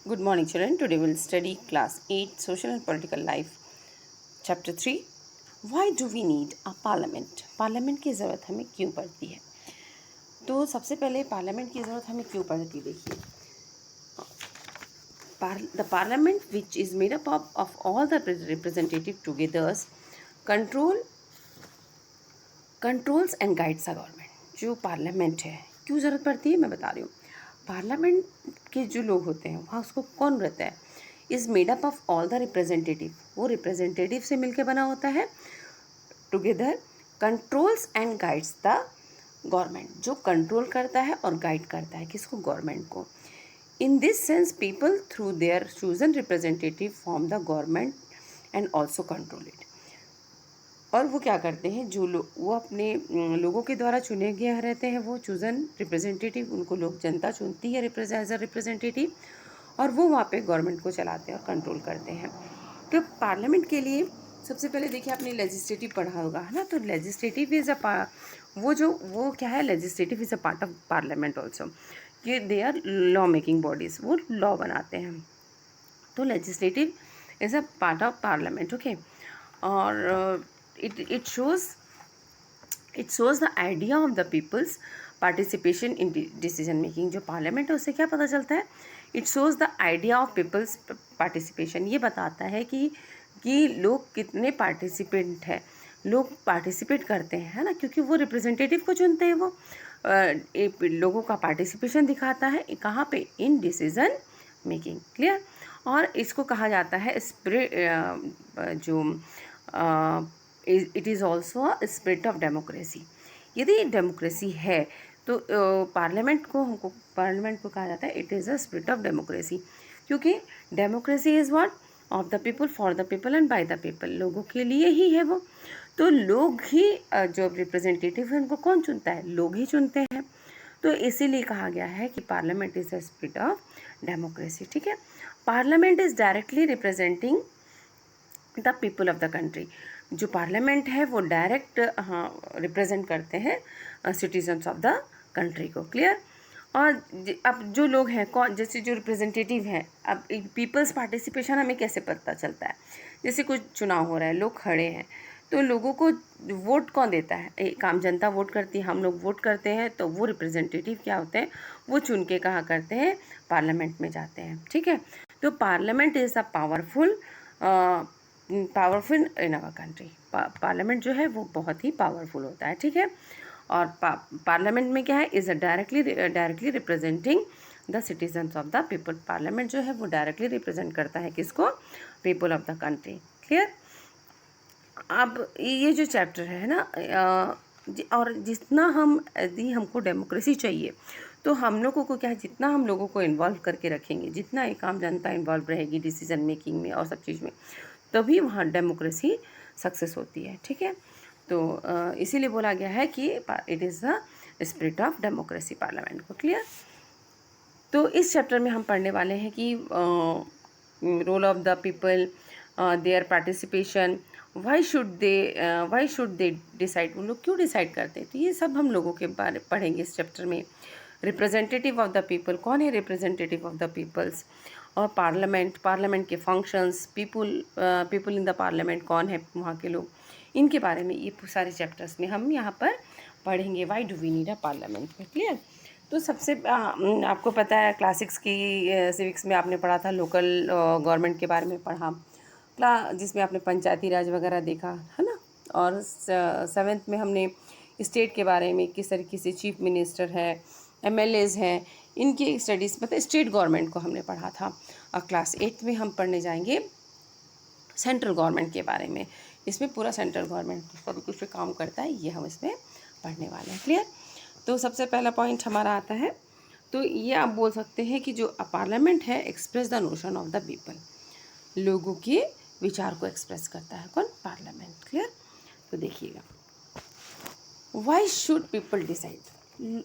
Good morning, children. Today we'll study class 8 Social and Political Life, chapter 3. Why do we need a parliament? Parliament की ज़रूरत हमें क्यों पड़ती है? तो सबसे पहले पार्लियामेंट की ज़रूरत हमें क्यों पड़ती है? देखिए, the parliament, which is made up of all the representative together, controls and guides the government. जो पार्लियामेंट है, क्यों ज़रूरत पड़ती है मैं बता रही हूँ. पार्लियामेंट के जो लोग होते हैं वहाँ उसको कौन रहता है, is made up of all the representative. वो रिप्रेजेंटेटिव से मिलकर बना होता है. Together controls and guides the government. जो कंट्रोल करता है और गाइड करता है किसको, गवर्नमेंट को. In this sense people through their chosen representative form the government and also control it. और वो क्या करते हैं, जो लोग वो अपने लोगों के द्वारा चुने गए रहते हैं, वो चूजन रिप्रेजेंटेटिव, उनको लोग जनता चुनती है एज अ रिप्रेजेंटेटिव, और वो वहाँ पे गवर्नमेंट को चलाते हैं और कंट्रोल करते हैं. तो पार्लियामेंट के लिए सबसे पहले देखिए, आपने लेजिस्लेटिव पढ़ा होगा है ना. तो लेजिस्लेटिव इज़ वो क्या है, legislative is a part of parliament also. कि they are law making bodies, वो लॉ बनाते हैं. तो legislative is a part of parliament. Okay. और it shows the idea of the people's participation in decision making. जो parliament है उससे क्या पता चलता है, it shows the idea of people's participation. ये बताता है कि लोग कितने पार्टिसिपेंट हैं, लोग पार्टिसिपेट करते हैं, है ना. क्योंकि वो रिप्रेजेंटेटिव को चुनते हैं, वो लोगों का पार्टिसिपेशन दिखाता है कहाँ पे, इन डिसीजन मेकिंग. क्लियर. और इसको कहा जाता है it is also a spirit of democracy. यदि डेमोक्रेसी है तो पार्लियामेंट को कहा जाता है it is a spirit of democracy. क्योंकि democracy is what, of the people, for the people and by the people. लोगों के लिए ही है वो. तो लोग ही जो रिप्रेजेंटेटिव है उनको कौन चुनता है, लोग ही चुनते हैं. तो इसीलिए कहा गया है कि parliament is the spirit of democracy. ठीक है. Parliament is directly representing the people of the country. जो पार्लियामेंट है वो डायरेक्ट रिप्रेजेंट करते हैं सिटीजन्स ऑफ द कंट्री को. क्लियर. और अब जो लोग हैं कौन, जैसे जो रिप्रेजेंटेटिव हैं, अब पीपल्स पार्टिसिपेशन हमें कैसे पता चलता है, जैसे कुछ चुनाव हो रहा है, लोग खड़े हैं, तो लोगों को वोट कौन देता है, एक आम जनता वोट करती है, हम लोग वोट करते हैं. तो वो रिप्रेजेंटेटिव क्या होते हैं, वो चुन के कहाँ करते हैं, पार्लियामेंट में जाते हैं. ठीक है. तो parliament is a powerful in our country. Parliament जो है वो बहुत ही पावरफुल होता है. ठीक है. और पार्लियामेंट में क्या है, is a directly representing the citizens of the people. Parliament जो है वो डायरेक्टली रिप्रेजेंट करता है किसको, people of the country. Clear. अब ये जो चैप्टर है ना, और जितना यदि हमको डेमोक्रेसी चाहिए तो हम लोगों को क्या है, जितना हम लोगों को इन्वॉल्व करके रखेंगे, जितना एक आम जनता इन्वॉल्व रहेगी डिसीजन मेकिंग में और सब चीज़ में, तभी वहाँ डेमोक्रेसी सक्सेस होती है. ठीक है. तो इसीलिए बोला गया है कि it is the spirit of democracy, parliament को. क्लियर. तो इस चैप्टर में हम पढ़ने वाले हैं कि role of the people, their participation, why should they decide, उन लोग क्यों डिसाइड करते हैं. तो ये सब हम लोगों के बारे पढ़ेंगे इस चैप्टर में. रिप्रेजेंटेटिव ऑफ द पीपल, कौन है रिप्रेजेंटेटिव ऑफ द पीपल्स. और पार्लियामेंट के functions, people in the parliament कौन है, वहाँ के लोग, इनके बारे में ये सारे चैप्टर्स में हम यहाँ पर पढ़ेंगे. Why do we need a parliament. Clear. तो सबसे आपको पता है क्लास 6 की सिविक्स में आपने पढ़ा था, लोकल गवर्नमेंट के बारे में पढ़ा, जिसमें आपने पंचायती राज वगैरह देखा है ना. और 7th में हमने स्टेट के बारे में, किस तरीके से चीफ मिनिस्टर है, MLAs हैं, इनकी स्टडीज़, मतलब स्टेट गवर्नमेंट को हमने पढ़ा था. और क्लास 8 में हम पढ़ने जाएंगे सेंट्रल गवर्नमेंट के बारे में. इसमें पूरा सेंट्रल गवर्नमेंट किस तरीके से काम करता है ये हम इसमें पढ़ने वाले हैं. क्लियर. तो सबसे पहला पॉइंट हमारा आता है, तो ये आप बोल सकते हैं कि जो पार्लियामेंट है express the notion of the people. लोगों के विचार को एक्सप्रेस करता है कौन, पार्लियामेंट. क्लियर. तो देखिएगा, वाई शुड पीपल डिसाइड,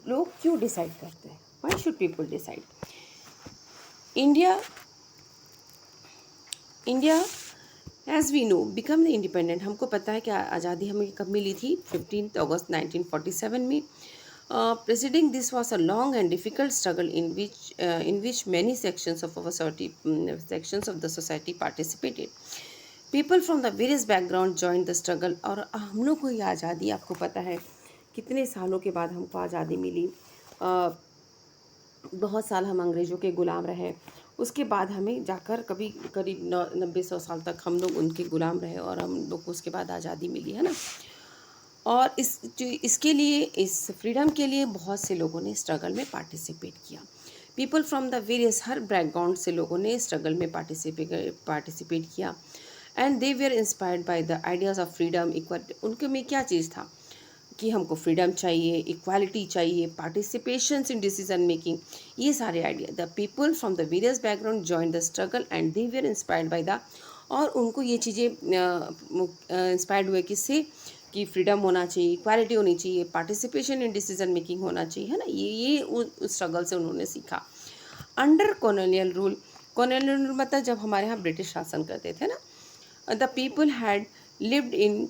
लोग क्यों डिसाइड करते हैं, why should people decide. India as we know become the independent. हमको पता है कि आज़ादी हमें कब मिली थी, 15 अगस्त 1947 में. Preceding this was a long and difficult struggle in which many sections of our society, sections of the society participated. People from the various background joined the struggle. और हम लोग को ये आज़ादी, आपको पता है कितने सालों के बाद हमको आज़ादी मिली। बहुत साल हम अंग्रेज़ों के ग़ुलाम रहे, उसके बाद हमें जाकर कभी करीब 90-100 साल तक हम लोग उनके ग़ुलाम रहे और हम लोग को उसके बाद आज़ादी मिली, है ना। और इसके लिए, इस फ्रीडम के लिए बहुत से लोगों ने स्ट्रगल में पार्टिसिपेट किया। पीपल फ्रॉम द वेरियस, हर बैकग्राउंड से लोगों ने स्ट्रगल में पार्टिसिपेट किया। And they were inspired by the ideas of freedom, equality. उनके में क्या चीज़ था कि हमको फ्रीडम चाहिए, इक्वालिटी चाहिए, पार्टिसिपेशन इन डिसीजन मेकिंग, ये सारे idea. The people from the various background join the struggle and they were inspired by the, और उनको ये चीज़ें इंस्पायर्ड हुए किससे, कि फ्रीडम होना चाहिए, इक्वालिटी होनी चाहिए, पार्टिसिपेशन इन डिसीजन मेकिंग होना चाहिए, है ना। ये उस स्ट्रगल से उन्होंने सीखा। Under colonial rule, colonial rule मतलब जब हमारे यहाँ ब्रिटिश शासन करते थे ना, the people had lived in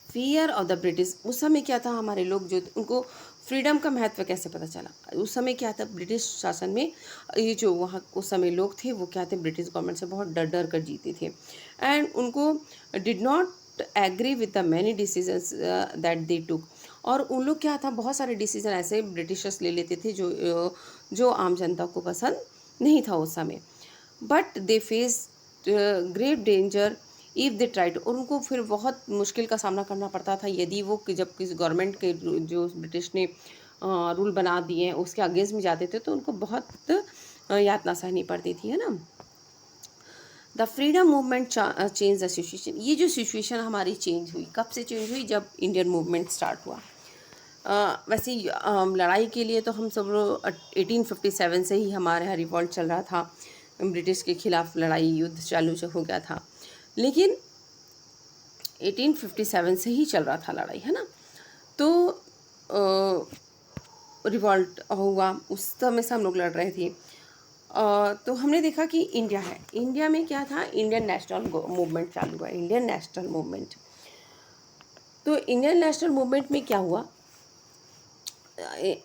fear of the British. उस समय क्या था, हमारे लोग जो उनको फ्रीडम का महत्व कैसे पता चला, उस समय क्या था, ब्रिटिश शासन में ये जो वहाँ उस समय लोग थे वो क्या थे, ब्रिटिश गवर्नमेंट से बहुत डर डर कर जीते थे। एंड उनको did not agree with the many decisions that they took, और उन लोग क्या था, बहुत सारे डिसीजन ऐसे ब्रिटिशर्स ले लेते थे जो आम जनता को पसंद नहीं था उस समय। But they face great danger if they tried, और उनको फिर बहुत मुश्किल का सामना करना पड़ता था यदि वो जब किसी गवर्नमेंट के जो ब्रिटिश ने रूल बना दिए हैं उसके अगेंस्ट में जाते थे तो उनको बहुत यातना सहनी पड़ती थी, है ना। The freedom movement change the situation, ये जो सिचुएशन हमारी चेंज हुई, कब से चेंज हुई, जब इंडियन मूवमेंट स्टार्ट हुआ। वैसे लड़ाई के लिए तो हम सब लोग 1857 से ही हमारे यहाँ रिवॉल्ट चल रहा था, ब्रिटिश के खिलाफ लड़ाई, युद्ध चालू हो गया था, लेकिन 1857 से ही चल रहा था लड़ाई, है ना। तो रिवॉल्ट हुआ, उस समय से हम लोग लड़ रहे थे। तो हमने देखा कि इंडिया है, इंडिया में क्या था, इंडियन नेशनल मूवमेंट चालू हुआ, इंडियन नेशनल मूवमेंट। तो इंडियन नेशनल मूवमेंट में क्या हुआ,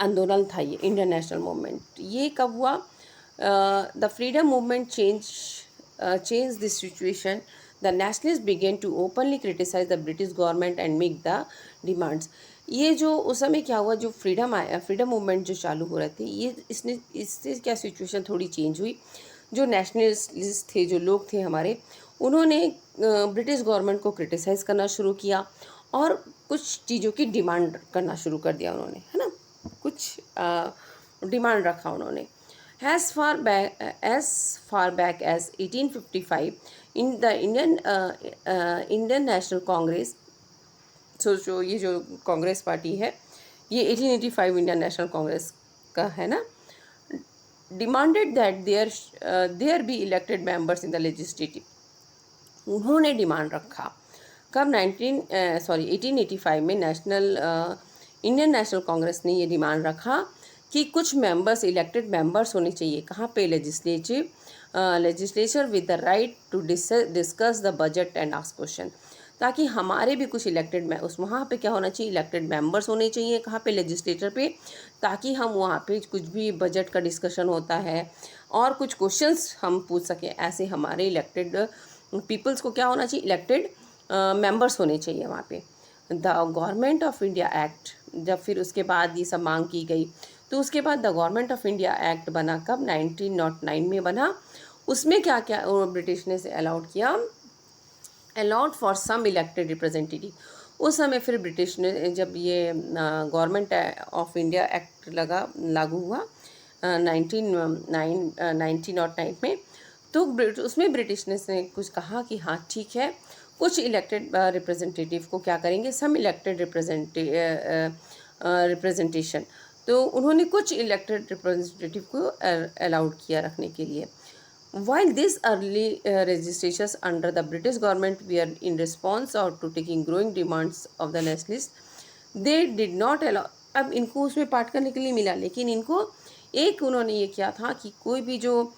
आंदोलन था ये इंडियन नेशनल मूवमेंट। ये कब हुआ, the freedom movement change this situation, the nationalist began to openly criticise the British government and make the demands. ये जो उस समय क्या हुआ, जो फ्रीडम मूवमेंट जो चालू हो रहे थे, ये इससे क्या सिचुएशन थोड़ी चेंज हुई। जो नेशनलिस्ट थे, जो लोग थे हमारे, उन्होंने ब्रिटिश गवर्नमेंट को क्रिटिसाइज़ करना शुरू किया और कुछ चीज़ों की डिमांड करना शुरू कर दिया उन्होंने, है ना। कुछ डिमांड रखा उन्होंने। As far back as 1855 in the Indian National Congress, जो ये जो कांग्रेस पार्टी है, ये 1885 इंडियन नेशनल कांग्रेस का है ना, demanded that there be elected members in the legislative. उन्होंने डिमांड रखा कब, 1885 में इंडियन नेशनल कांग्रेस ने ये डिमांड रखा कि कुछ मेंबर्स, इलेक्टेड मेंबर्स होने चाहिए, कहाँ पे, legislature with the right to discuss the budget and ask question, ताकि हमारे भी कुछ इलेक्टेड में उस वहाँ पे क्या होना चाहिए, इलेक्टेड मेंबर्स होने चाहिए, कहाँ पे, लेजिस्लेचर पे, ताकि हम वहाँ पे कुछ भी बजट का डिस्कशन होता है और कुछ क्वेश्चंस हम पूछ सकें। ऐसे हमारे इलेक्टेड पीपल्स को क्या होना चाहिए, इलेक्टेड मेंबर्स होने चाहिए वहाँ पे। The government of India act, जब फिर उसके बाद ये सब मांग की गई, तो उसके बाद the government of India act बना कब, 1909 में बना। उसमें क्या क्या ब्रिटिश ने से अलाउड किया, allowed for some elected representative. उस समय फिर ब्रिटिश ने, जब ये गवर्नमेंट ऑफ इंडिया एक्ट लागू हुआ 1909 में, तो उसमें ब्रिटिश ने कुछ कहा कि हाँ ठीक है, कुछ इलेक्टेड रिप्रेजेंटेटिव को क्या करेंगे, सम इलेक्टेड रिप्रेजेंटेशन, तो उन्होंने कुछ इलेक्टेड रिप्रेजेंटेटिव को अलाउड किया रखने के लिए। While these early registrations under the British government were in response or to taking growing demands of the nationalists, they did not allow, अब इनको उसमें पार्ट करने के लिए मिला, लेकिन इनको एक उन्होंने ये किया था कि कोई भी जो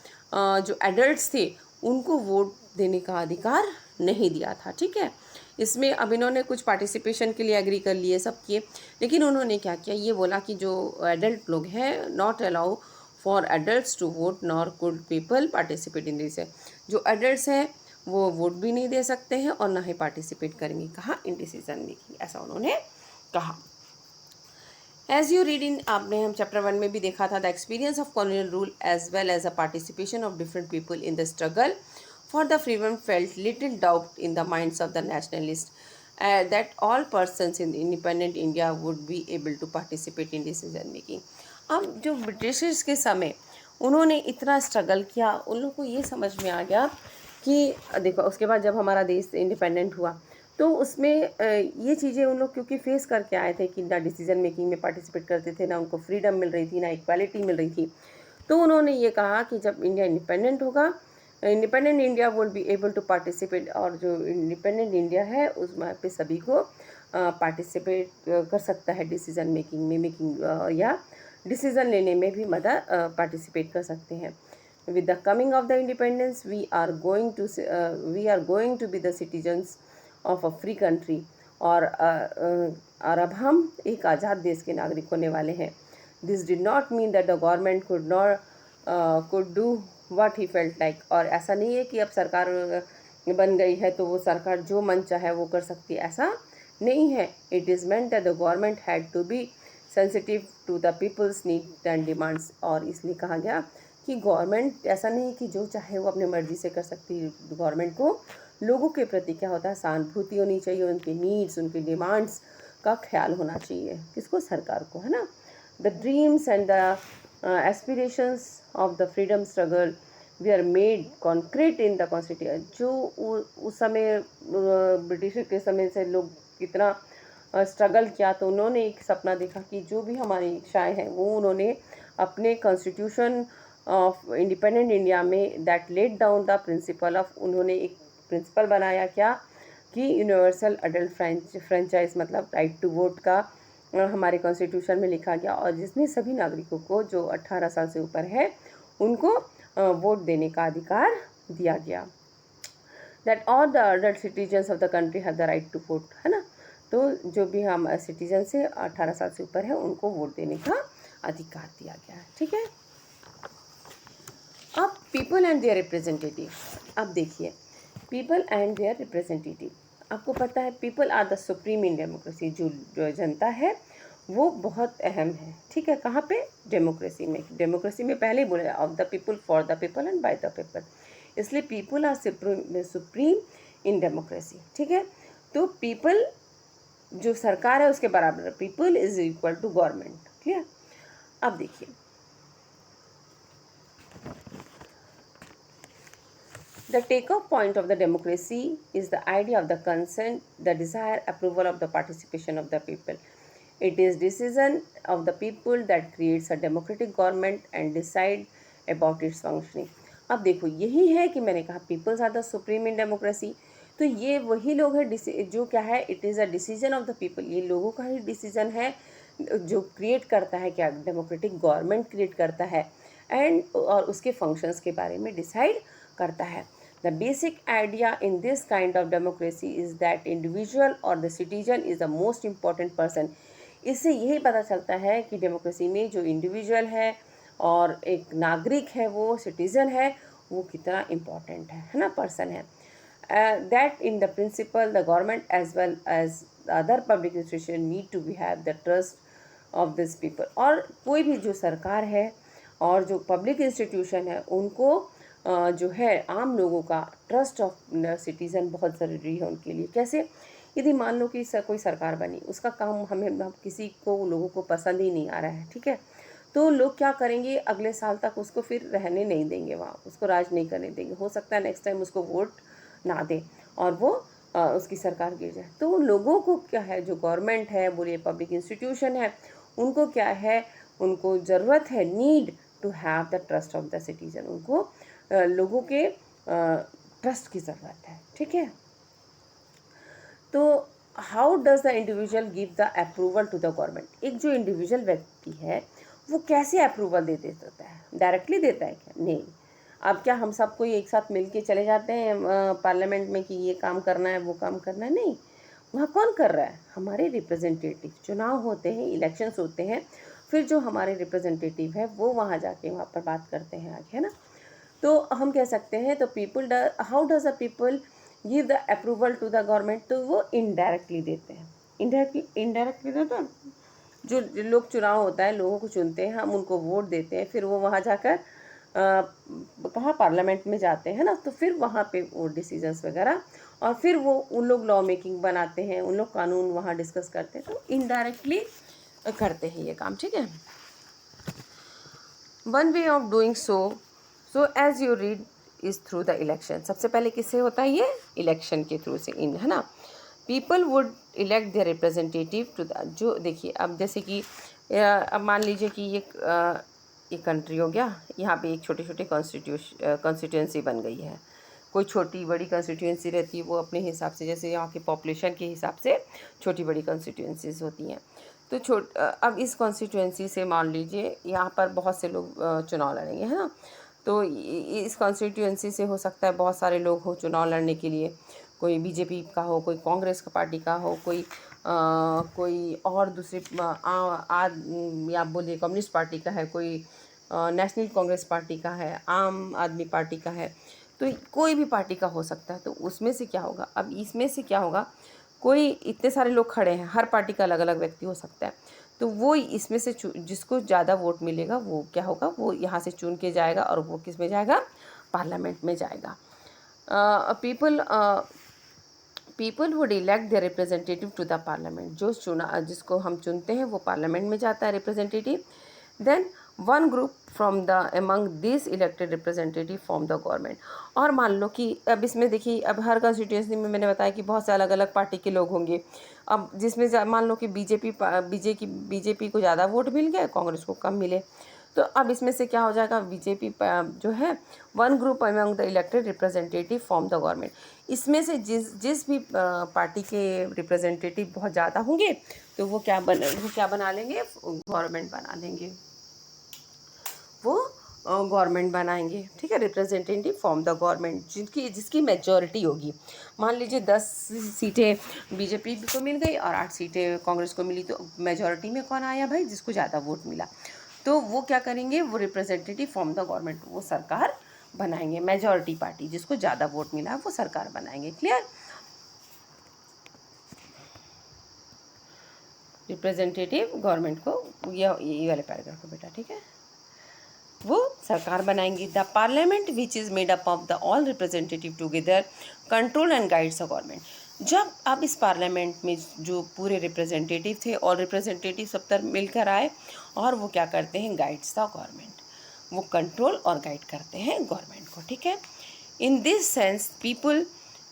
एडल्ट्स थे उनको वोट देने का अधिकार नहीं दिया था, ठीक है। इसमें अब इन्होंने कुछ पार्टिसिपेशन के लिए एग्री कर लिए, सब किए, लेकिन उन्होंने क्या किया, ये बोला कि जो एडल्ट लोग हैं, not allow for adults to vote nor could people participate in this. जो एडल्ट्स हैं वो वोट भी नहीं दे सकते हैं और ना ही पार्टिसिपेट करेंगे कहाँ, इन डिसीजन मेकिंग, ऐसा उन्होंने कहा। एज यू रीड इन, आपने हम चैप्टर 1 में भी देखा था, the experience of colonial rule as well as a participation of different people in the struggle for the freedom felt little doubt in the minds of the nationalist that all persons in independent India would be able to participate in decision making. अब जो Britishers के समय उन्होंने इतना struggle किया, उन लोगों को ये समझ में आ गया कि देखो उसके बाद जब हमारा देश इंडिपेंडेंट हुआ तो उसमें ये चीज़ें उन लोग क्योंकि फेस करके आए थे कि ना डिसीजन मेकिंग में पार्टिसिपेट करते थे, ना उनको फ्रीडम मिल रही थी, ना इक्वालिटी मिल रही थी। तो उन्होंने ये कहा कि जब इंडिया इंडिपेंडेंट होगा, independent India would be able to participate, और जो इंडिपेंडेंट इंडिया है उसमें पे सभी को पार्टिसिपेट कर सकता है डिसीजन मेकिंग में, या डिसीजन लेने में भी मदद पार्टिसिपेट कर सकते हैं। With the coming of the independence, we are going to be the citizens of a free country, और अब हम एक आज़ाद देश के नागरिक होने वाले हैं। This did not mean that the government could do what he felt like, और ऐसा नहीं है कि अब सरकार बन गई है तो वो सरकार जो मन चाहे वो कर सकती है, ऐसा नहीं है। It is meant that the government had to be sensitive to the people's needs and demands, और इसलिए कहा गया कि गवर्नमेंट ऐसा नहीं कि जो चाहे वो अपनी मर्जी से कर सकती है। गवर्नमेंट को लोगों के प्रति क्या होता है, सहानुभूति होनी चाहिए, उनकी नीड्स, उनकी डिमांड्स का ख्याल होना चाहिए, किसको, सरकार को, है ना। The dreams and the aspirations of the freedom struggle we are made concrete in the constitution. जो उस समय ब्रिटिश के समय से लोग कितना स्ट्रगल किया, तो उन्होंने एक सपना देखा कि जो भी हमारी इच्छाएँ हैं वो उन्होंने अपने कॉन्स्टिट्यूशन ऑफ इंडिपेंडेंट इंडिया में that laid down the principle of, उन्होंने एक प्रिंसिपल बनाया क्या कि यूनिवर्सल अडल्ट फ्रेंचाइज, मतलब राइट टू वोट का हमारे कॉन्स्टिट्यूशन में लिखा गया, और जिसमें सभी नागरिकों को जो 18 साल से ऊपर है उनको वोट देने का अधिकार दिया गया। That all the adult citizens of the country have the right to vote, है ना। तो जो भी हम सिटीजन से 18 साल से ऊपर है उनको वोट देने का अधिकार दिया गया है, ठीक है। अब पीपल एंड देयर रिप्रेजेंटेटिव, अब देखिए पीपल एंड देयर रिप्रेजेंटेटिव, आपको पता है people are the supreme in democracy, जो जनता है वो बहुत अहम है, ठीक है। कहाँ पे, डेमोक्रेसी में। डेमोक्रेसी में पहले ही बोला of the people, for the people and by the people, इसलिए people are supreme in democracy, ठीक है। तो पीपल जो सरकार है उसके बराबर है, people is equal to government, clear. अब देखिए the take-off point of the democracy is the idea of the consent, the desire, approval of the participation of the people. It is decision of the people that creates a democratic government and decide about its functioning. अब देखो यही है कि मैंने कहा peoples are the supreme in democracy, तो ये वही लोग हैं जो क्या है, it is a decision of the people, ये लोगों का ही डिसीजन है जो क्रिएट करता है, क्या डेमोक्रेटिक गवर्नमेंट क्रिएट करता है, एंड और उसके फंक्शंस के बारे में डिसाइड करता है। The basic idea in this kind of democracy is that individual or the citizen is the most important person. इससे यही पता चलता है कि डेमोक्रेसी में जो इंडिविजुअल है और एक नागरिक है, वो सिटीजन है, वो कितना इम्पोर्टेंट है ना, पर्सन है। That in the principle the government as well as the other public institution need to be have the trust of these people. और कोई भी जो सरकार है और जो पब्लिक इंस्टीट्यूशन है उनको जो है आम लोगों का ट्रस्ट ऑफ सिटीज़न बहुत ज़रूरी है उनके लिए। कैसे, यदि मान लो कि कोई सरकार बनी, उसका काम हम किसी को लोगों को पसंद ही नहीं आ रहा है, ठीक है, तो लोग क्या करेंगे, अगले साल तक उसको फिर रहने नहीं देंगे वहाँ, उसको राज नहीं करने देंगे, हो सकता है नेक्स्ट टाइम उसको वोट ना दें और वो उसकी सरकार गिर जाए। तो लोगों को क्या है, जो गवर्नमेंट है, बोलिए पब्लिक इंस्टीट्यूशन है, उनको क्या है, उनको ज़रूरत है, need to have the trust of the citizen, उनको लोगों के ट्रस्ट की ज़रूरत है, ठीक है। तो how does the individual give the approval to the government, एक जो इंडिविजुअल व्यक्ति है वो कैसे अप्रूवल दे देता है, डायरेक्टली देता है क्या, नहीं। अब क्या हम सब कोई एक साथ मिल के चले जाते हैं पार्लियामेंट में कि ये काम करना है वो काम करना है, नहीं। वहाँ कौन कर रहा है? हमारे रिप्रेजेंटेटिव। चुनाव होते हैं, इलेक्शंस होते हैं, फिर जो हमारे रिप्रेजेंटेटिव है वो वहाँ जाके वहाँ पर बात करते हैं आगे, है ना। तो हम कह सकते हैं तो people how does the people give the approval to the government, तो वो इनडायरेक्टली देते हैं। इनडायरेक्टली देते हैं। जो लोग, चुनाव होता है, लोगों को चुनते हैं, हम उनको वोट देते हैं, फिर वो वहाँ जाकर कहाँ पार्लियामेंट में जाते हैं ना, तो फिर वहाँ पे वो डिसीजंस वगैरह, और फिर वो उन लोग लॉ मेकिंग बनाते हैं, उन लोग कानून वहाँ डिस्कस करते हैं, तो इनडायरेक्टली करते हैं ये काम, ठीक है। One way of doing so as you read is through the election. सबसे पहले किससे होता है ये? इलेक्शन के थ्रू से, है ना। People would elect their representative to the, जो देखिए अब जैसे कि अब मान लीजिए कि ये कंट्री हो गया, यहाँ पे एक छोटे छोटे कॉन्स्टिट्यूंसी बन गई है। कोई छोटी बड़ी कॉन्स्टिट्यूंसी रहती है, वो अपने हिसाब से, जैसे यहाँ की पॉपुलेशन के हिसाब से छोटी बड़ी कॉन्स्टिट्यूंसीज होती हैं। तो अब इस कॉन्स्टिट्यूंसी से मान लीजिए यहाँ पर बहुत से लोग चुनाव लड़ेंगे, है ना। तो इस कॉन्स्टिट्यूंसी से हो सकता है बहुत सारे लोग हो चुनाव लड़ने के लिए, कोई बीजेपी का हो, कोई कांग्रेस का पार्टी का हो, कोई और दूसरी या बोलिए कम्युनिस्ट पार्टी का है, कोई नेशनल कांग्रेस पार्टी का है, आम आदमी पार्टी का है, तो कोई भी पार्टी का हो सकता है। तो उसमें से क्या होगा, अब इसमें से क्या होगा, कोई इतने सारे लोग खड़े हैं, हर पार्टी का अलग अलग व्यक्ति हो सकता है, तो वो इसमें से जिसको ज़्यादा वोट मिलेगा वो क्या होगा, वो यहाँ से चुन के जाएगा, और वो किस में जाएगा? पार्लियामेंट में जाएगा। People would elect their representative to the parliament, जिसको हम चुनते हैं वो पार्लियामेंट में जाता है representative. Then one group from the among this elected representative form the government. और मान लो कि अब इसमें देखिए, अब हर कॉन्स्टिट्यूंसी में मैंने बताया कि बहुत से अलग अलग पार्टी के लोग होंगे। अब जिसमें मान लो कि बीजेपी को ज़्यादा वोट मिल गए, कांग्रेस को कम मिले, तो अब इसमें से क्या हो जाएगा, बीजेपी जो है, one group among the elected representative form the government. इसमें से जिस भी पार्टी के रिप्रेजेंटेटिव बहुत ज़्यादा होंगे, तो वो क्या बना लेंगे, गवर्नमेंट बना लेंगे, वो गवर्नमेंट बनाएंगे, ठीक है। रिप्रेजेंटेटिव फॉर्म द गवर्नमेंट, जिसकी मेजॉरिटी होगी। मान लीजिए 10 सीटें बीजेपी को मिल गई और 8 सीटें कांग्रेस को मिली, तो मेजॉरिटी में कौन आया भाई? जिसको ज़्यादा वोट मिला। तो वो क्या करेंगे, वो रिप्रेजेंटेटिव फॉर्म द गवर्नमेंट, वो सरकार बनाएंगे। मेजॉरिटी पार्टी जिसको ज़्यादा वोट मिला है वो सरकार बनाएंगे। क्लियर? रिप्रेजेंटेटिव गवर्नमेंट को, ये वाले पैराग्राफ को बेटा, ठीक है, वो सरकार बनाएंगे। The parliament which is made up of the all representative together control and guides the government. जब अब इस पार्लियामेंट में जो पूरे रिप्रेजेंटेटिव थे, ऑल रिप्रेजेंटेटिव सब तरफ मिलकर आए, और वो क्या करते हैं, गाइड्स द गवर्नमेंट, वो कंट्रोल और गाइड करते हैं गवर्नमेंट को, ठीक है। In this sense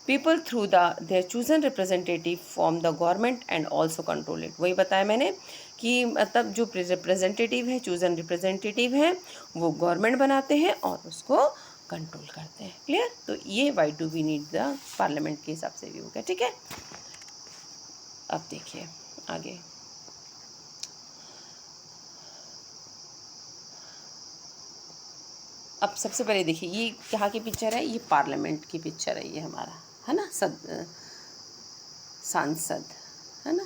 people through their chosen representative form the government and also control it. वही बताया मैंने कि मतलब जो रिप्रेजेंटेटिव है, चूजन रिप्रेजेंटेटिव हैं, वो गवर्नमेंट बनाते हैं और उसको कंट्रोल करते हैं। क्लियर? तो ये why do we need the parliament के हिसाब से भी हो गया, ठीक है। अब देखिए आगे, अब सबसे पहले देखिए ये कहाँ की पिक्चर है, ये पार्लियामेंट की पिक्चर है, ये हमारा, है ना, सांसद, है ना,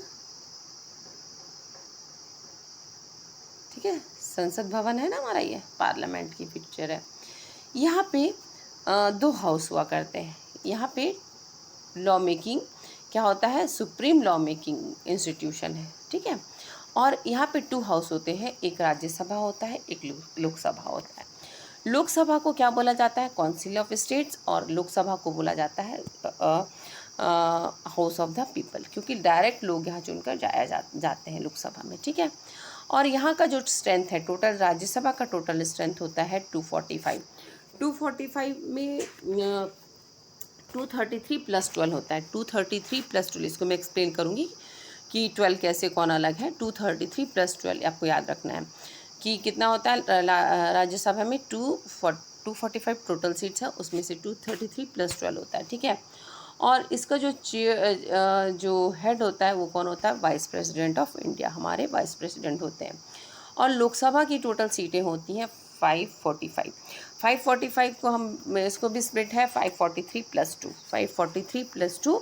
ठीक है, संसद भवन है ना हमारा, ये पार्लियामेंट की पिक्चर है। यहाँ पे 2 हाउस हुआ करते हैं। यहाँ पे लॉ मेकिंग क्या होता है, सुप्रीम लॉ मेकिंग इंस्टीट्यूशन है, ठीक है। और यहाँ पे 2 हाउस होते हैं, एक राज्यसभा होता है, एक लोकसभा होता है। लोकसभा को क्या बोला जाता है, काउंसिल ऑफ स्टेट्स, और लोकसभा को बोला जाता है हाउस ऑफ द पीपल, क्योंकि डायरेक्ट लोग यहाँ चुनकर जाते हैं लोकसभा में, ठीक है। और यहाँ का जो स्ट्रेंथ है, टोटल राज्यसभा का टोटल स्ट्रेंथ होता है 245। 245 में 233 + 12 होता है। 233 + 12, इसको मैं एक्सप्लेन करूँगी कि 12 कैसे कौन अलग है। 233 + 12 आपको याद रखना है कि कितना होता है राज्यसभा में। 245 टोटल सीट्स है, उसमें से 233 + 12 होता है, ठीक है। और इसका जो हेड होता है वो कौन होता है, वाइस प्रेसिडेंट ऑफ इंडिया, हमारे वाइस प्रेसिडेंट होते हैं। और लोकसभा की टोटल सीटें होती हैं 545। 545 को इसको भी स्प्लिट है 543 + 2, 543 + 2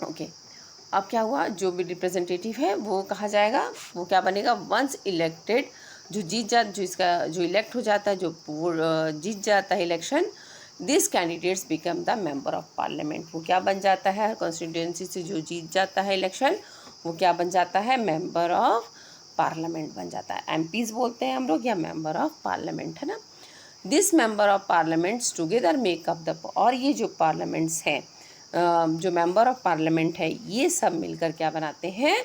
ओके, अब क्या हुआ, जो भी रिप्रेजेंटेटिव है वो कहा जाएगा, वो क्या बनेगा, वंस इलेक्टेड, जो इसका जो इलेक्ट हो जाता है, जो वो जीत जाता है election, this candidates become the member of parliament. वो क्या बन जाता है, कॉन्स्टिट्यूंसी से जो जीत जाता है इलेक्शन, वो क्या बन जाता है, मेंबर ऑफ पार्लियामेंट बन जाता है। एमपीज बोलते हैं हम लोग, या मेंबर ऑफ पार्लियामेंट, है ना। This member of parliaments together makeup the, और ये जो पार्लियामेंट्स हैं, जो मेंबर ऑफ पार्लियामेंट है, ये सब मिलकर क्या बनाते हैं,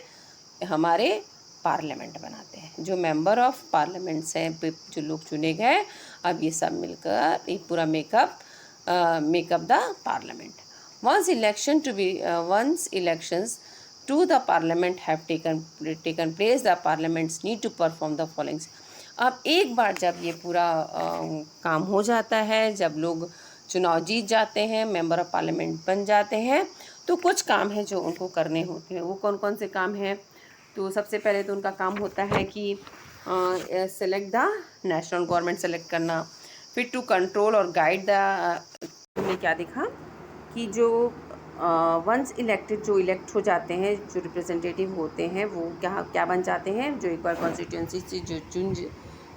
हमारे पार्लियामेंट बनाते हैं। जो मेंबर ऑफ पार्लियामेंट्स हैं, जो लोग चुने गए, अब ये सब मिलकर ये पूरा make up the parliament. Once elections to the parliament have taken place, the parliaments need to perform the followings. अब एक बार जब ये पूरा काम हो जाता है, जब लोग चुनाव जीत जाते हैं, मेंबर ऑफ पार्लियामेंट बन जाते हैं, तो कुछ काम है जो उनको करने होते हैं। वो कौन कौन से काम हैं, तो सबसे पहले तो उनका काम होता है कि select the national government select करना, फिर टू कंट्रोल और गाइड द, हमने क्या देखा कि जो वंस इलेक्टेड, जो इलेक्ट हो जाते हैं, जो रिप्रेजेंटेटिव होते हैं, वो क्या बन जाते हैं, जो एक बार कॉन्स्टिट्यूंसी से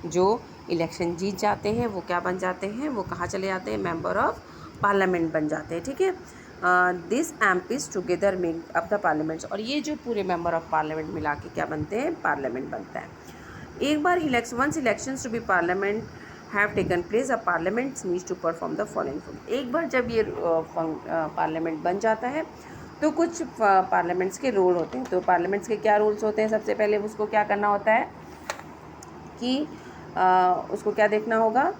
जो इलेक्शन जीत जाते हैं, वो क्या बन जाते हैं, वो कहाँ चले जाते हैं, मेंबर ऑफ पार्लियामेंट बन जाते हैं, ठीक है। This MPs together make up the parliaments, और ये जो पूरे मेंबर ऑफ पार्लियामेंट मिला के क्या बनते हैं, पार्लियामेंट बनता है। एक बार once elections to be parliament have taken place, a parliament needs to perform the following. एक बार जब ये पार्लियामेंट बन जाता है, तो कुछ पार्लियामेंट्स के रूल होते हैं। तो पार्लियामेंट्स के क्या रूल्स होते हैं, सबसे पहले उसको क्या करना होता है कि उसको क्या देखना होगा,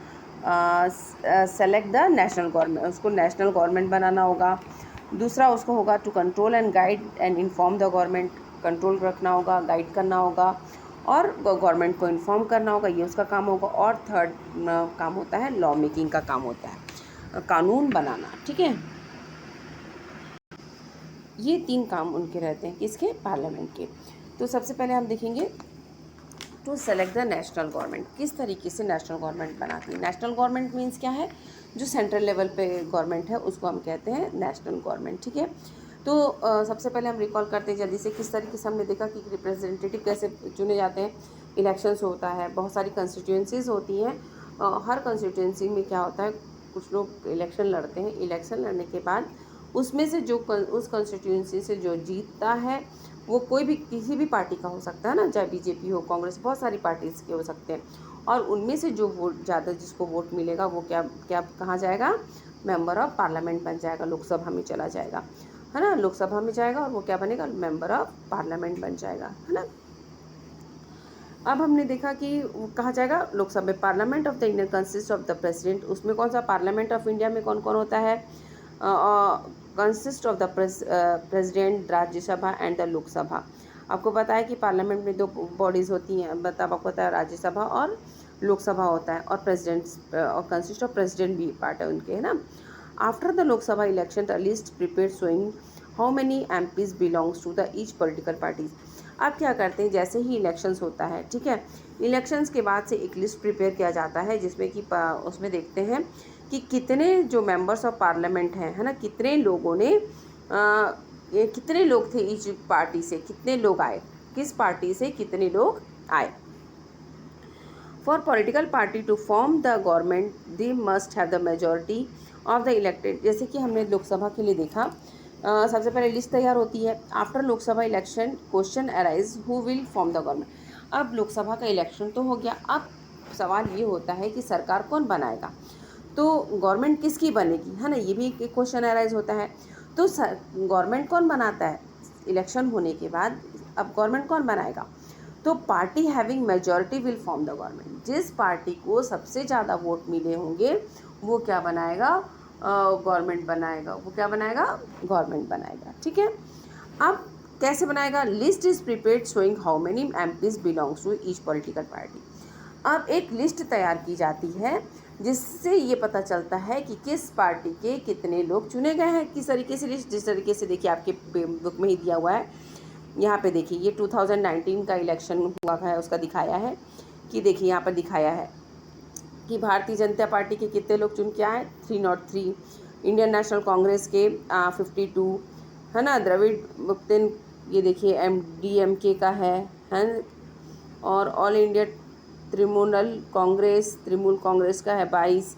सेलेक्ट द नेशनल गवर्नमेंट, उसको नेशनल गवर्नमेंट बनाना होगा। दूसरा उसको होगा to control and guide and inform the government, control रखना होगा, गाइड करना होगा और गवर्नमेंट को इन्फॉर्म करना होगा, ये उसका काम होगा। और थर्ड काम होता है लॉ मेकिंग का काम होता है, कानून बनाना, ठीक है। ये 3 काम उनके रहते हैं, किसके, पार्लियामेंट के। तो सबसे पहले हम देखेंगे to select the national government, किस तरीके से नेशनल गवर्नमेंट बनाती है। नेशनल गवर्नमेंट मीन्स क्या है, जो सेंट्रल लेवल पे गवर्नमेंट है उसको हम कहते हैं नेशनल गवर्नमेंट, ठीक है। तो सबसे पहले हम रिकॉल करते हैं जल्दी से, किस तरीके से हमने देखा कि रिप्रेजेंटेटिव कैसे चुने जाते हैं। इलेक्शंस होता है, बहुत सारी कंस्टिट्यूंसीज होती हैं, हर कंस्टिट्यूंसी में क्या होता है, कुछ लोग इलेक्शन लड़ते हैं, इलेक्शन लड़ने के बाद उसमें से जो उस कंस्टिट्यूंसी से जो जीतता है, वो कोई भी किसी भी पार्टी का हो सकता है ना, चाहे बीजेपी हो, कांग्रेस, बहुत सारी पार्टीज़ के हो सकते हैं, और उनमें से जो वोट ज़्यादा, जिसको वोट मिलेगा, वो क्या क्या कहाँ जाएगा, मेंबर ऑफ पार्लियामेंट बन जाएगा, लोकसभा में चला जाएगा, है ना, लोकसभा में जाएगा और वो क्या बनेगा, मेंबर ऑफ पार्लियामेंट बन जाएगा, है ना। अब हमने देखा कि कहा जाएगा लोकसभा में, parliament of the Indian consist of the president, उसमें कौन सा, पार्लियामेंट ऑफ इंडिया में कौन कौन होता है, consist of the president, Rajya Sabha and the Lok Sabha. आपको पता है कि पार्लियामेंट में 2 बॉडीज़ होती हैं, मतलब आपको पता है राज्यसभा और लोकसभा होता है, और प्रेसिडेंट और कंसिस्ट ऑफ प्रेसिडेंट भी पार्ट है उनके, है ना। After the Lok Sabha election the list prepare showing how many MPs belongs to the each political parties. आप क्या करते हैं, जैसे ही इलेक्शंस होता है, ठीक है, इलेक्शंस के बाद से एक लिस्ट प्रिपेयर किया जाता है, जिसमें कि उसमें देखते हैं कि कितने जो मेंबर्स ऑफ पार्लियामेंट हैं, है ना, कितने लोगों ने कितने लोग थे ईच पार्टी से, कितने लोग आए, किस पार्टी से कितने लोग आए। For political party to form the government they must have the majority of the elected. जैसे कि हमने लोकसभा के लिए देखा, सबसे पहले लिस्ट तैयार होती है। After Lok Sabha election question arise who will form the government. अब लोकसभा का इलेक्शन तो हो गया, अब सवाल ये होता है कि सरकार कौन बनाएगा, तो गवर्नमेंट किसकी बनेगी, है ना, ये भी एक क्वेश्चन अराइज होता है। तो गवर्नमेंट कौन बनाता है इलेक्शन होने के बाद, अब गवर्नमेंट कौन बनाएगा, तो party having majority will form the government. जिस पार्टी को सबसे ज़्यादा वोट मिले होंगे वो क्या बनाएगा, गवर्नमेंट बनाएगा, वो क्या बनाएगा, गवर्नमेंट बनाएगा, ठीक है। अब कैसे बनाएगा, list is prepared showing how many MPs belongs to each political party. अब एक लिस्ट तैयार की जाती है जिससे ये पता चलता है कि किस पार्टी के कितने लोग चुने गए हैं। किस तरीके से लिस्ट, जिस तरीके से देखिए आपके बुक में ही दिया हुआ है, यहाँ पे देखिए ये 2019 का इलेक्शन हुआ है उसका दिखाया है, कि देखिए यहाँ पर दिखाया है कि भारतीय जनता पार्टी के कितने लोग चुन के आए, 303, इंडियन नेशनल कांग्रेस के 52, है ना। द्रविड़ मुक्तिन ये देखिए MDMK का है। और ऑल इंडिया तृणमूल कांग्रेस का है 22।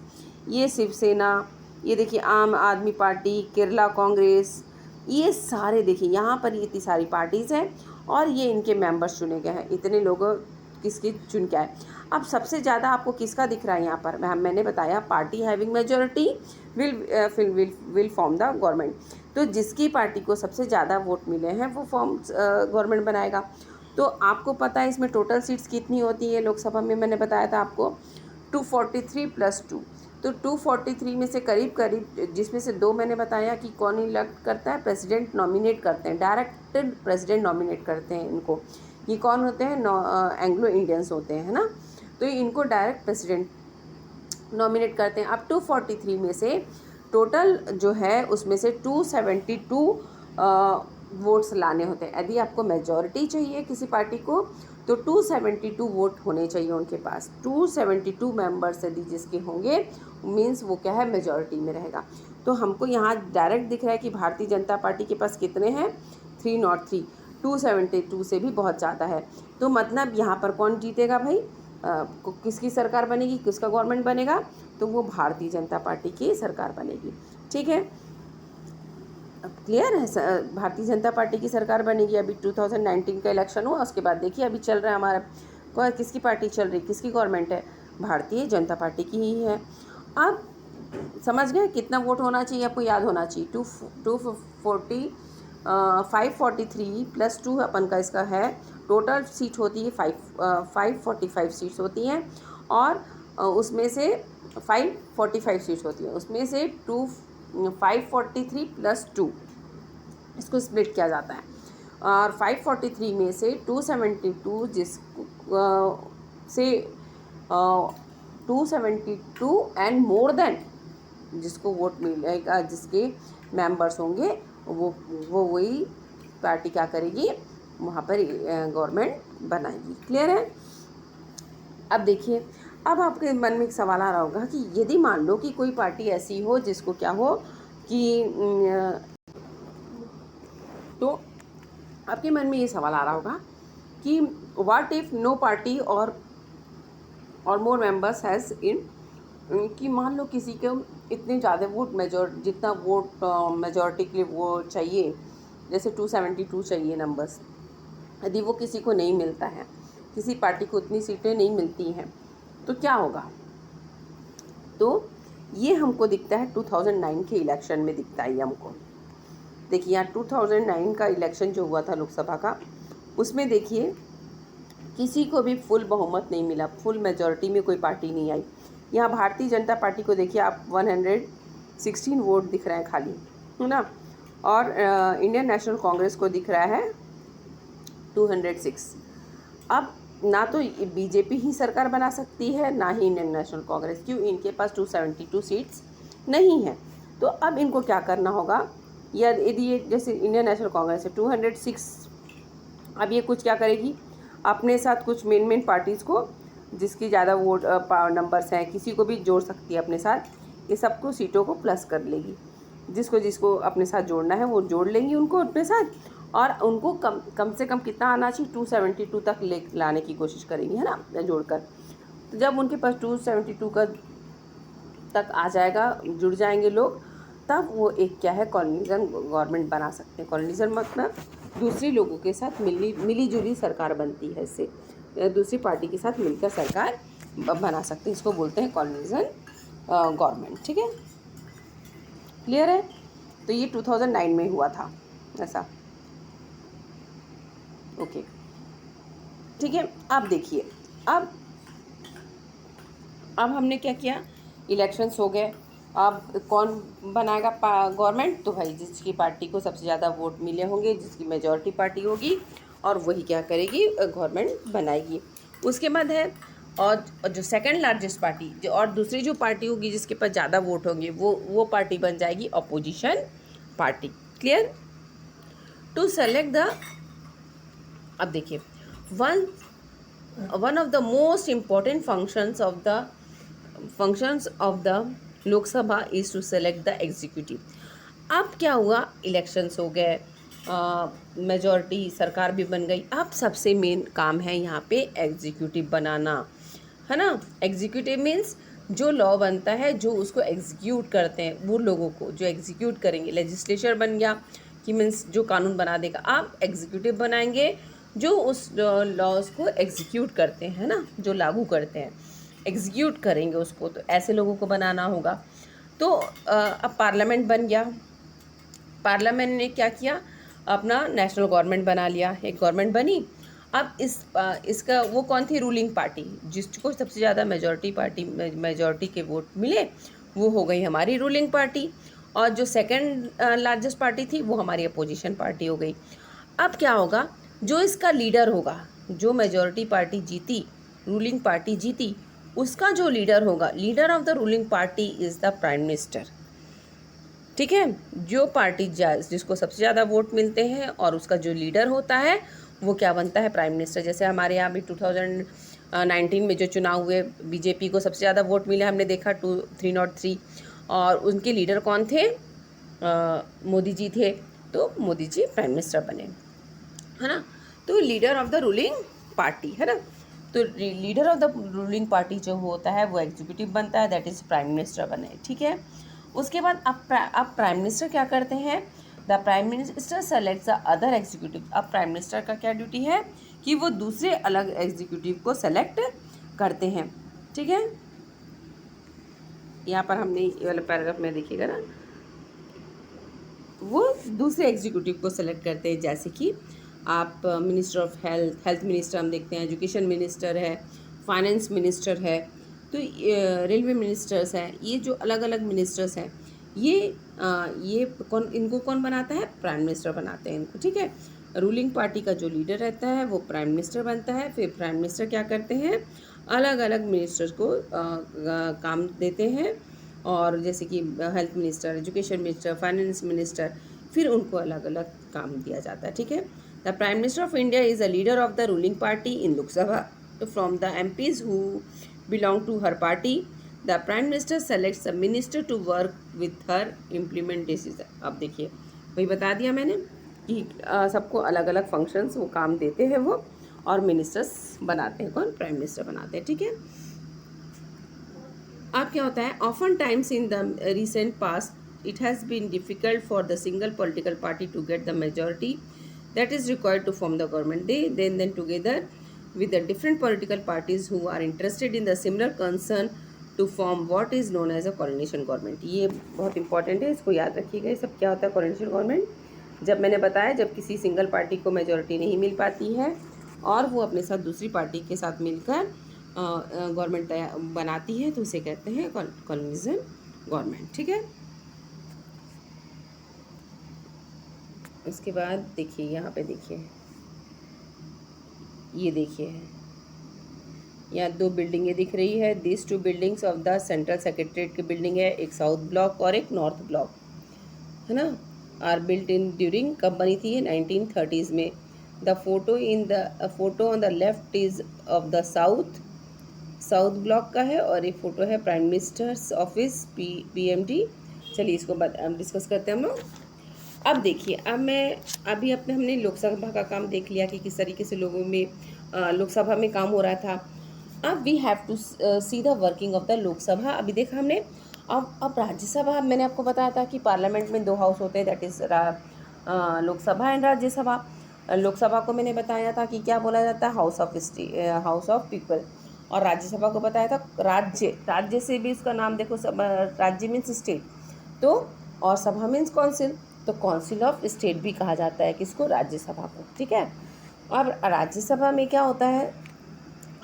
ये शिवसेना, ये देखिए आम आदमी पार्टी, केरला कांग्रेस, ये सारे देखिए यहाँ पर ये इतनी सारी पार्टीज़ हैं और ये इनके मेंबर्स चुने गए हैं। इतने लोग किसकी चुन के आए। अब सबसे ज़्यादा आपको किसका दिख रहा है यहाँ पर, मैंने बताया party having majority will form the government. तो जिसकी पार्टी को सबसे ज़्यादा वोट मिले हैं वो फॉर्म गवर्नमेंट बनाएगा। तो आपको पता है इसमें टोटल सीट्स कितनी होती है लोकसभा में, मैंने बताया था आपको 243 + 2। तो 243 में से करीब करीब, जिसमें से 2 मैंने बताया कि कौन इलेक्ट करता है, प्रेसिडेंट नॉमिनेट करते हैं, डायरेक्टेड प्रेसिडेंट नॉमिनेट करते हैं इनको। ये कौन होते हैं, एंग्लो इंडियंस होते हैं ना। तो इनको डायरेक्ट प्रेसिडेंट नॉमिनेट करते हैं। अब 243 में से टोटल जो है उसमें से 272 वोट्स लाने होते हैं। यदि आपको मेजॉरिटी चाहिए किसी पार्टी को तो 272 वोट होने चाहिए उनके पास। 272 मेंबर्स यदि जिसके होंगे मीन्स वो क्या है, मेजॉरिटी में रहेगा। तो हमको यहाँ डायरेक्ट दिख रहा है कि भारतीय जनता पार्टी के पास कितने हैं, 303। 272 से भी बहुत ज़्यादा है। तो मतलब यहाँ पर कौन जीतेगा भाई, किसकी सरकार बनेगी, किसका गवर्नमेंट बनेगा, तो वो भारतीय जनता पार्टी की सरकार बनेगी। ठीक है, अब क्लियर है, भारतीय जनता पार्टी की सरकार बनेगी। अभी 2019 का इलेक्शन हुआ, उसके बाद देखिए अभी चल रहा है हमारा, किसकी पार्टी चल रही, किसकी गवर्नमेंट है, भारतीय जनता पार्टी की ही है। अब समझ गए कितना वोट होना चाहिए, आपको याद होना चाहिए। 543 + 2 अपन का इसका है, टोटल सीट होती है 545 सीट्स होती हैं। और उसमें से 545 सीट्स होती हैं, उसमें से 543 + 2 इसको स्प्लिट किया जाता है। और 543 में से 272 से 272 एंड मोर देन जिसको वोट मिलेगा, जिसके मेंबर्स होंगे, वो वही पार्टी क्या करेगी, वहाँ पर गवर्नमेंट बनाएगी। क्लियर है। अब देखिए, अब आपके मन में एक सवाल आ रहा होगा कि यदि मान लो कि कोई पार्टी ऐसी हो जिसको क्या हो कि तो आपके मन में ये सवाल आ रहा होगा कि व्हाट इफ़ नो पार्टी और मोर मेंबर्स हैज़ इन, कि मान लो किसी को इतने ज़्यादा वोट जितना वोट मेजॉरिटी के लिए वो चाहिए, जैसे 272 चाहिए नंबर्स, यदि वो किसी को नहीं मिलता है, किसी पार्टी को उतनी सीटें नहीं मिलती हैं, तो क्या होगा। तो ये हमको दिखता है 2009 के इलेक्शन में दिखता है ये हमको। देखिए यहाँ 2009 का इलेक्शन जो हुआ था लोकसभा का, उसमें देखिए किसी को भी फुल बहुमत नहीं मिला, फुल मेजॉरिटी में कोई पार्टी नहीं आई। यहाँ भारतीय जनता पार्टी को देखिए आप 116 वोट दिख रहे हैं खाली, है ना। और इंडियन नेशनल कांग्रेस को दिख रहा है 206। अब ना तो बीजेपी ही सरकार बना सकती है, ना ही इंडियन नेशनल कांग्रेस, क्यों, इनके पास 272 सीट्स नहीं हैं। तो अब इनको क्या करना होगा, यदि ये जैसे इंडियन नेशनल कांग्रेस है 206, अब ये कुछ क्या करेगी, अपने साथ कुछ मेन पार्टीज़ को जिसकी ज़्यादा वोट नंबर्स हैं, किसी को भी जोड़ सकती है अपने साथ, ये सबको सीटों को प्लस कर लेगी। जिसको अपने साथ जोड़ना है वो जोड़ लेंगी उनको अपने साथ, और उनको कम से कम कितना आना चाहिए, 272 तक लाने की कोशिश करेंगी, है ना, जोड़कर। तो जब उनके पास 272 का तक आ जाएगा, जुड़ जाएंगे लोग, तब वो एक क्या है, कॉलोनिज़म गवर्नमेंट बना सकते हैं। कॉलोनिज़म मतलब दूसरी लोगों के साथ मिली जुली सरकार बनती है, इससे दूसरी पार्टी के साथ मिलकर सरकार बना सकते हैं, इसको बोलते हैं कॉलोनिज़म गवर्नमेंट। ठीक है, क्लियर है। तो ये 2009 में हुआ था ऐसा, ओके, ठीक है। अब देखिए, अब हमने क्या किया, इलेक्शंस हो गए, अब कौन बनाएगा गवर्नमेंट, तो भाई जिसकी पार्टी को सबसे ज़्यादा वोट मिले होंगे, जिसकी मेजॉरिटी पार्टी होगी, और वही क्या करेगी, गवर्नमेंट बनाएगी। उसके बाद है और जो सेकंड लार्जेस्ट पार्टी, जो और दूसरी जो पार्टी होगी जिसके पास ज़्यादा वोट होंगे, वो पार्टी बन जाएगी opposition party. Clear. To select the, अब देखिए, one of the most important functions of the Lok Sabha is to select the executive. अब क्या हुआ, इलेक्शंस हो गए, मेजॉरिटी सरकार भी बन गई। अब सबसे मेन काम है यहाँ पे एग्जीक्यूटिव बनाना, है ना। एग्जीक्यूटिव मीन्स जो लॉ बनता है, जो उसको एग्जीक्यूट करते हैं, वो लोगों को जो एग्जीक्यूट करेंगे। लेजिस्लेचर बन गया कि मीन्स जो कानून बना देगा। आप एग्जीक्यूटिव बनाएंगे जो उस लॉज को एग्जीक्यूट करते हैं, ना, जो लागू करते हैं, एग्जीक्यूट करेंगे उसको, तो ऐसे लोगों को बनाना होगा। तो अब पार्लियामेंट बन गया। पार्लियामेंट ने क्या किया, अपना नेशनल गवर्नमेंट बना लिया, एक गवर्नमेंट बनी। अब इसका वो कौन थी, रूलिंग पार्टी, जिसको सबसे ज़्यादा मेजॉरिटी के वोट मिले, वो हो गई हमारी रूलिंग पार्टी। और जो सेकंड लार्जेस्ट पार्टी थी, वो हमारी अपोजिशन पार्टी हो गई। अब क्या होगा, जो इसका लीडर होगा, जो मेजॉरिटी पार्टी जीती, रूलिंग पार्टी जीती, उसका जो लीडर होगा, leader of the ruling party is the prime minister. ठीक है, जो पार्टी जिसको सबसे ज़्यादा वोट मिलते हैं और उसका जो लीडर होता है, वो क्या बनता है, प्राइम मिनिस्टर। जैसे हमारे यहाँ भी 2019 में जो चुनाव हुए, बीजेपी को सबसे ज़्यादा वोट मिले, हमने देखा 303, और उनके लीडर कौन थे, मोदी जी थे। तो मोदी जी प्राइम मिनिस्टर बने, है ना। तो leader of the ruling party, है ना। तो leader of the ruling party जो होता है, वो एग्जीक्यूटिव बनता है, दैट इज़ प्राइम मिनिस्टर बने। ठीक है, उसके बाद अब प्राइम मिनिस्टर क्या करते हैं, the prime minister selects the other executive. अब प्राइम मिनिस्टर का क्या ड्यूटी है कि वो दूसरे अलग एग्जीक्यूटिव को सेलेक्ट करते हैं। ठीक है, यहाँ पर हमने ये वाला पैराग्राफ में देखिएगा ना, वो दूसरे एग्जीक्यूटिव को सेलेक्ट करते हैं। जैसे कि आप मिनिस्टर ऑफ हेल्थ मिनिस्टर हम देखते हैं, एजुकेशन मिनिस्टर है, फाइनेंस मिनिस्टर है, तो रेलवे मिनिस्टर्स हैं। ये जो अलग अलग मिनिस्टर्स हैं, ये इनको कौन बनाता है, प्राइम मिनिस्टर बनाते हैं इनको। ठीक है, रूलिंग पार्टी का जो लीडर रहता है, वो प्राइम मिनिस्टर बनता है। फिर प्राइम मिनिस्टर क्या करते हैं, अलग अलग मिनिस्टर्स को काम देते हैं, और जैसे कि health minister, education minister, finance minister, फिर उनको अलग अलग काम दिया जाता है। ठीक है, the prime minister of India is a leader of the ruling party in Lok Sabha. तो from the MPs who belong to her party, the prime minister selects a minister to work with her implement decision. अब देखिए, वही बता दिया मैंने कि सबको अलग अलग फंक्शंस वो काम देते हैं वो, और मिनिस्टर्स बनाते हैं, कौन, प्राइम मिनिस्टर बनाते हैं। ठीक है, अब क्या होता है, often times in the recent past it has been difficult for the single political party to get the majority that is required to form the government. They then together with the different political parties who are interested in the similar concern to form what is known as a coalition government. ये बहुत important है, इसको याद रखिएगा। ये सब क्या होता है, coalition government। जब मैंने बताया, जब किसी सिंगल पार्टी को मेजॉरिटी नहीं मिल पाती है और वो अपने साथ दूसरी पार्टी के साथ मिलकर गवर्नमेंट बनाती है, तो उसे कहते हैं coalition गवर्नमेंट। ठीक है, उसके बाद देखिए, यहाँ पे देखिए, ये देखिए, यहाँ दो बिल्डिंगें दिख रही है। This to buildings of the central secretariat की बिल्डिंग है, एक साउथ ब्लॉक और एक नॉर्थ ब्लॉक, है ना। आर बिल्ट इन ड्यूरिंग, कब बनी थी ये, 1930s में। The photo on the left is of the south block का है, और एक फ़ोटो है प्राइम मिनिस्टर्स ऑफिस, PMD। चलिए इसको डिस्कस करते हैं हम लोग। अब देखिए, अभी हमने लोकसभा का काम देख लिया कि किस तरीके से लोगों में लोकसभा में काम हो रहा था। अब we have to see the working of the Lok Sabha. अभी देखा हमने। अब राज्यसभा, मैंने आपको बताया था कि पार्लियामेंट में 2 हाउस होते हैं, that is Lok Sabha and Rajya Sabha. Lok Sabha को मैंने बताया था कि क्या बोला जाता है, हाउस ऑफ पीपल, और राज्यसभा को बताया था राज्य से भी उसका नाम देखो, राज्य मीन्स स्टेट, तो, और सभा मीन्स काउंसिल, तो काउंसिल ऑफ स्टेट भी कहा जाता है किसको, राज्यसभा को। ठीक है, अब राज्यसभा में क्या होता है,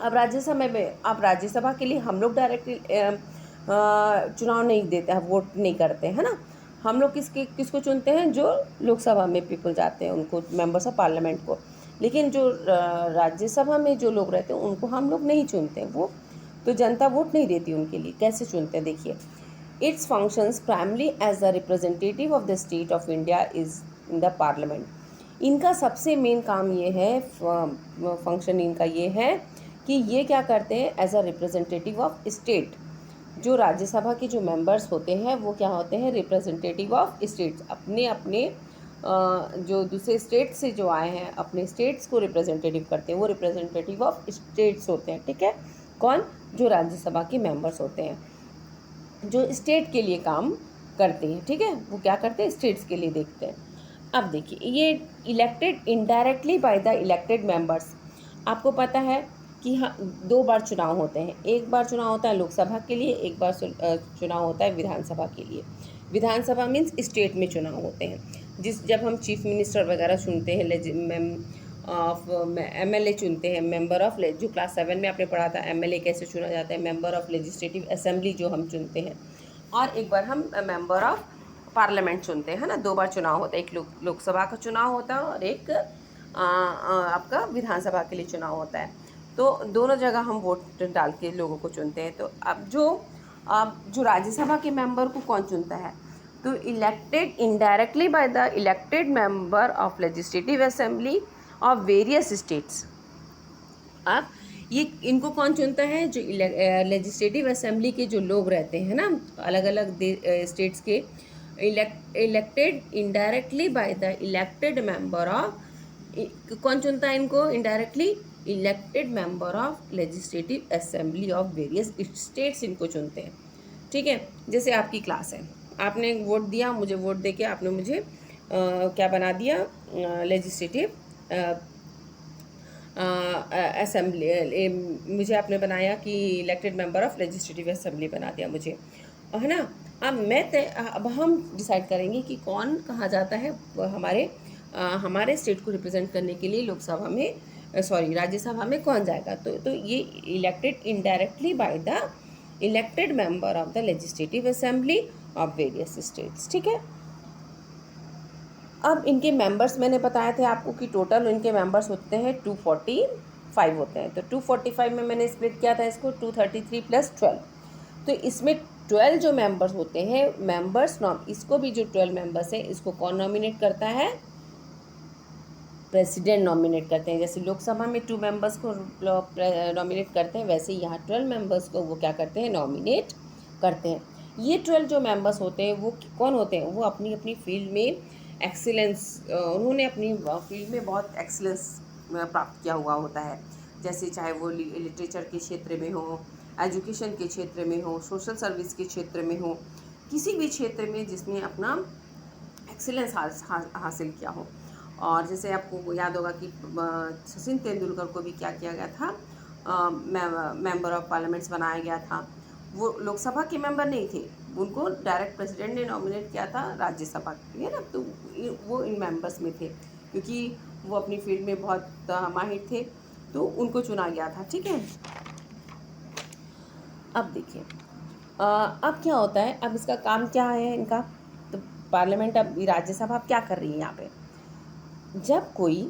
अब राज्यसभा के लिए हम लोग डायरेक्टली चुनाव नहीं देते हैं, वोट नहीं करते हैं, है ना। हम लोग किसको चुनते हैं, जो लोकसभा में पीपल जाते हैं उनको, मेंबर्स ऑफ पार्लियामेंट को। लेकिन जो राज्यसभा में जो लोग रहते हैं उनको हम लोग नहीं चुनते हैं, वो तो जनता वोट नहीं देती उनके लिए। कैसे चुनते हैं, देखिए, Its functions primarily as a representative of the state of India is in the parliament. इनका सबसे मेन काम ये है, फंक्शन इनका ये है कि ये क्या करते हैं, as a representative of state, जो राज्यसभा के जो मेंबर्स होते हैं वो क्या होते हैं, रिप्रेजेंटेटिव ऑफ स्टेट्स, अपने अपने जो दूसरे स्टेट से जो आए हैं अपने स्टेट्स को रिप्रेजेंटेटिव करते हैं, वो रिप्रेजेंटेटिव ऑफ स्टेट्स होते हैं। ठीक है, कौन, जो राज्यसभा के मेंबर्स होते हैं जो स्टेट के लिए काम करते हैं। ठीक है, वो क्या करते हैं, स्टेट्स के लिए देखते हैं। अब देखिए ये elected indirectly by the elected members, आपको पता है कि हाँ 2 बार चुनाव होते हैं, एक बार चुनाव होता है लोकसभा के लिए, एक बार चुनाव होता है विधानसभा के लिए। विधानसभा मीन्स स्टेट में चुनाव होते हैं, जब हम चीफ मिनिस्टर वगैरह चुनते हैं, ऑफ एमएलए चुनते हैं, मेंबर ऑफ, जो क्लास 7 में आपने पढ़ा था एमएलए कैसे चुना जाता है, मेंबर ऑफ लेजिस्लेटिव असेंबली जो हम चुनते हैं, और एक बार हम मेंबर ऑफ पार्लियामेंट चुनते हैं ना। 2 बार चुनाव होता है, एक लोकसभा का चुनाव होता है और एक आपका विधानसभा के लिए चुनाव होता है। तो दोनों जगह हम वोट डाल के लोगों को चुनते हैं। तो अब जो राज्यसभा के मेंबर को कौन चुनता है, तो elected indirectly by the elected member of legislative assembly of various states. अब ये इनको कौन चुनता है, जो लेजिस्लेटिव असेंबली के जो लोग रहते हैं ना अलग अलग स्टेट्स के, elected indirectly by the elected member of, कौन चुनता है इनको indirectly, elected member of legislative assembly of various states इनको चुनते हैं। ठीक है, जैसे आपकी क्लास है, आपने वोट दिया, मुझे वोट देके आपने मुझे क्या बना दिया, लेजिस्लेटिव असेंबली, मुझे आपने बनाया कि elected member of legislative assembly बना दिया मुझे, है ना। अब हम डिसाइड करेंगे कि कौन कहाँ जाता है हमारे स्टेट को रिप्रेजेंट करने के लिए लोकसभा में, राज्यसभा में कौन जाएगा। तो ये elected indirectly by the elected member of the legislative assembly of various states. ठीक है, अब इनके मेंबर्स मैंने बताया थे आपको कि टोटल इनके मेंबर्स होते हैं 245 होते हैं। तो 245 में मैंने स्प्लिट किया था इसको 233 + 12। तो इसमें 12 जो मेंबर्स होते हैं, इसको भी जो 12 मेंबर्स हैं इसको कौन नॉमिनेट करता है, प्रेसिडेंट नॉमिनेट करते हैं। जैसे लोकसभा में 2 मेंबर्स को नॉमिनेट करते हैं, वैसे यहाँ 12 मेंबर्स को वो क्या करते हैं, नॉमिनेट करते हैं। ये 12 जो मेंबर्स होते हैं वो कौन होते हैं, वो अपनी अपनी फील्ड में एक्सीलेंस, उन्होंने अपनी फील्ड में बहुत एक्सीलेंस प्राप्त किया हुआ होता है। जैसे चाहे वो लिटरेचर के क्षेत्र में हो, एजुकेशन के क्षेत्र में हो, सोशल सर्विस के क्षेत्र में हो, किसी भी क्षेत्र में जिसने अपना एक्सीलेंस हासिल किया हो। और जैसे आपको याद होगा कि सचिन तेंदुलकर को भी क्या किया गया था, मेंबर ऑफ पार्लियामेंट्स बनाया गया था। वो लोकसभा के मेंबर नहीं थे, उनको डायरेक्ट प्रेसिडेंट ने नॉमिनेट किया था राज्यसभा के लिए ना। तो वो इन मेंबर्स में थे क्योंकि वो अपनी फील्ड में बहुत माहिर थे, तो उनको चुना गया था। ठीक है, अब देखिए अब क्या होता है, अब इसका काम क्या है इनका, तो पार्लियामेंट, अब राज्यसभा क्या कर रही है यहाँ पे, जब कोई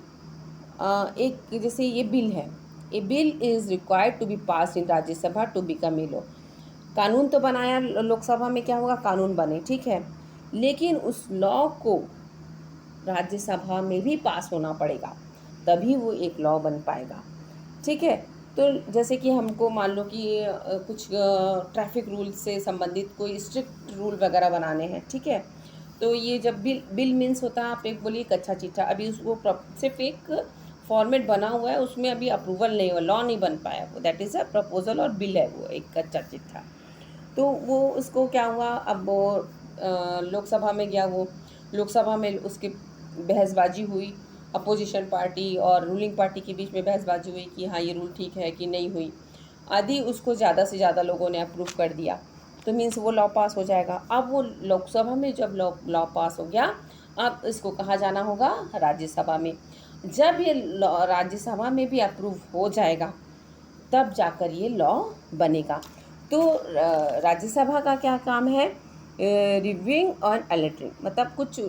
एक, जैसे ये बिल है, a bill is required to be pass in Rajya Sabha to become a law. कानून तो बनाया लोकसभा में, क्या होगा, कानून बने, ठीक है, लेकिन उस लॉ को राज्यसभा में भी पास होना पड़ेगा, तभी वो एक लॉ बन पाएगा। ठीक है, तो जैसे कि हमको मान लो कि कुछ ट्रैफिक रूल से संबंधित कोई स्ट्रिक्ट रूल वगैरह बनाने हैं। ठीक है, तो ये जब बिल मीन्स होता है, आप एक बोलिए कच्चा चिट्ठा, अभी वो सिर्फ एक फॉर्मेट बना हुआ है, उसमें अभी अप्रूवल नहीं हुआ, लॉ नहीं बन पाया, वो दैट इज़ अ प्रपोजल, और बिल है वो एक कच्चा चिट्ठा। तो वो उसको क्या हुआ, अब वो लोकसभा में गया, वो लोकसभा में उसकी बहसबाजी हुई, अपोजिशन पार्टी और रूलिंग पार्टी के बीच में बहसबाजी हुई कि हाँ ये रूल ठीक है कि नहीं हुई आदि, उसको ज़्यादा से ज़्यादा लोगों ने अप्रूव कर दिया, तो मीन्स वो लॉ पास हो जाएगा। अब वो लोकसभा में जब लॉ पास हो गया, अब इसको कहाँ जाना होगा, राज्यसभा में। जब ये राज्यसभा में भी अप्रूव हो जाएगा, तब जाकर ये लॉ बनेगा। तो राज्यसभा का क्या काम है, रिव्यूइंग और अल्टरिंग, मतलब कुछ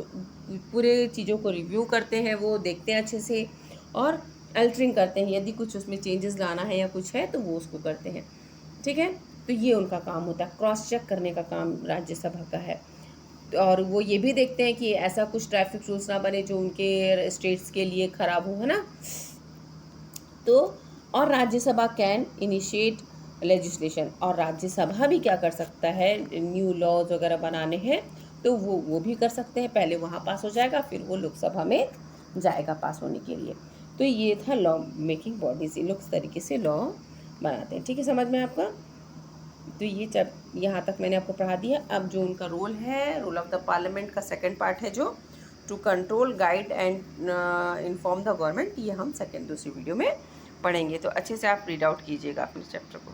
पूरे चीज़ों को रिव्यू करते हैं, वो देखते हैं अच्छे से, और अल्टरिंग करते हैं, यदि कुछ उसमें चेंजेस लाना है या कुछ है तो वो उसको करते हैं। ठीक है, तो ये उनका काम होता है, क्रॉस चेक करने का काम राज्यसभा का है। और वो ये भी देखते हैं कि ऐसा कुछ ट्रैफिक रूल्स ना बने जो उनके स्टेट्स के लिए ख़राब हो, है ना। तो और राज्यसभा कैन इनिशिएट लेजिस्लेशन। और राज्यसभा भी क्या कर सकता है, न्यू लॉज वगैरह बनाने हैं तो वो भी कर सकते हैं। पहले वहाँ पास हो जाएगा, फिर वो लोकसभा में जाएगा पास होने के लिए। तो ये था लॉ मेकिंग बॉडीज, ये लोग इस तरीके से लॉ बनाते हैं। ठीक है, समझ में आपका? तो ये जब यहाँ तक मैंने आपको पढ़ा दिया। अब जो उनका रोल है, रोल ऑफ द पार्लियामेंट का सेकंड पार्ट है जो to control, guide and inform the government, ये हम दूसरी वीडियो में पढ़ेंगे। तो अच्छे से आप रीड आउट कीजिएगा अपने चैप्टर को।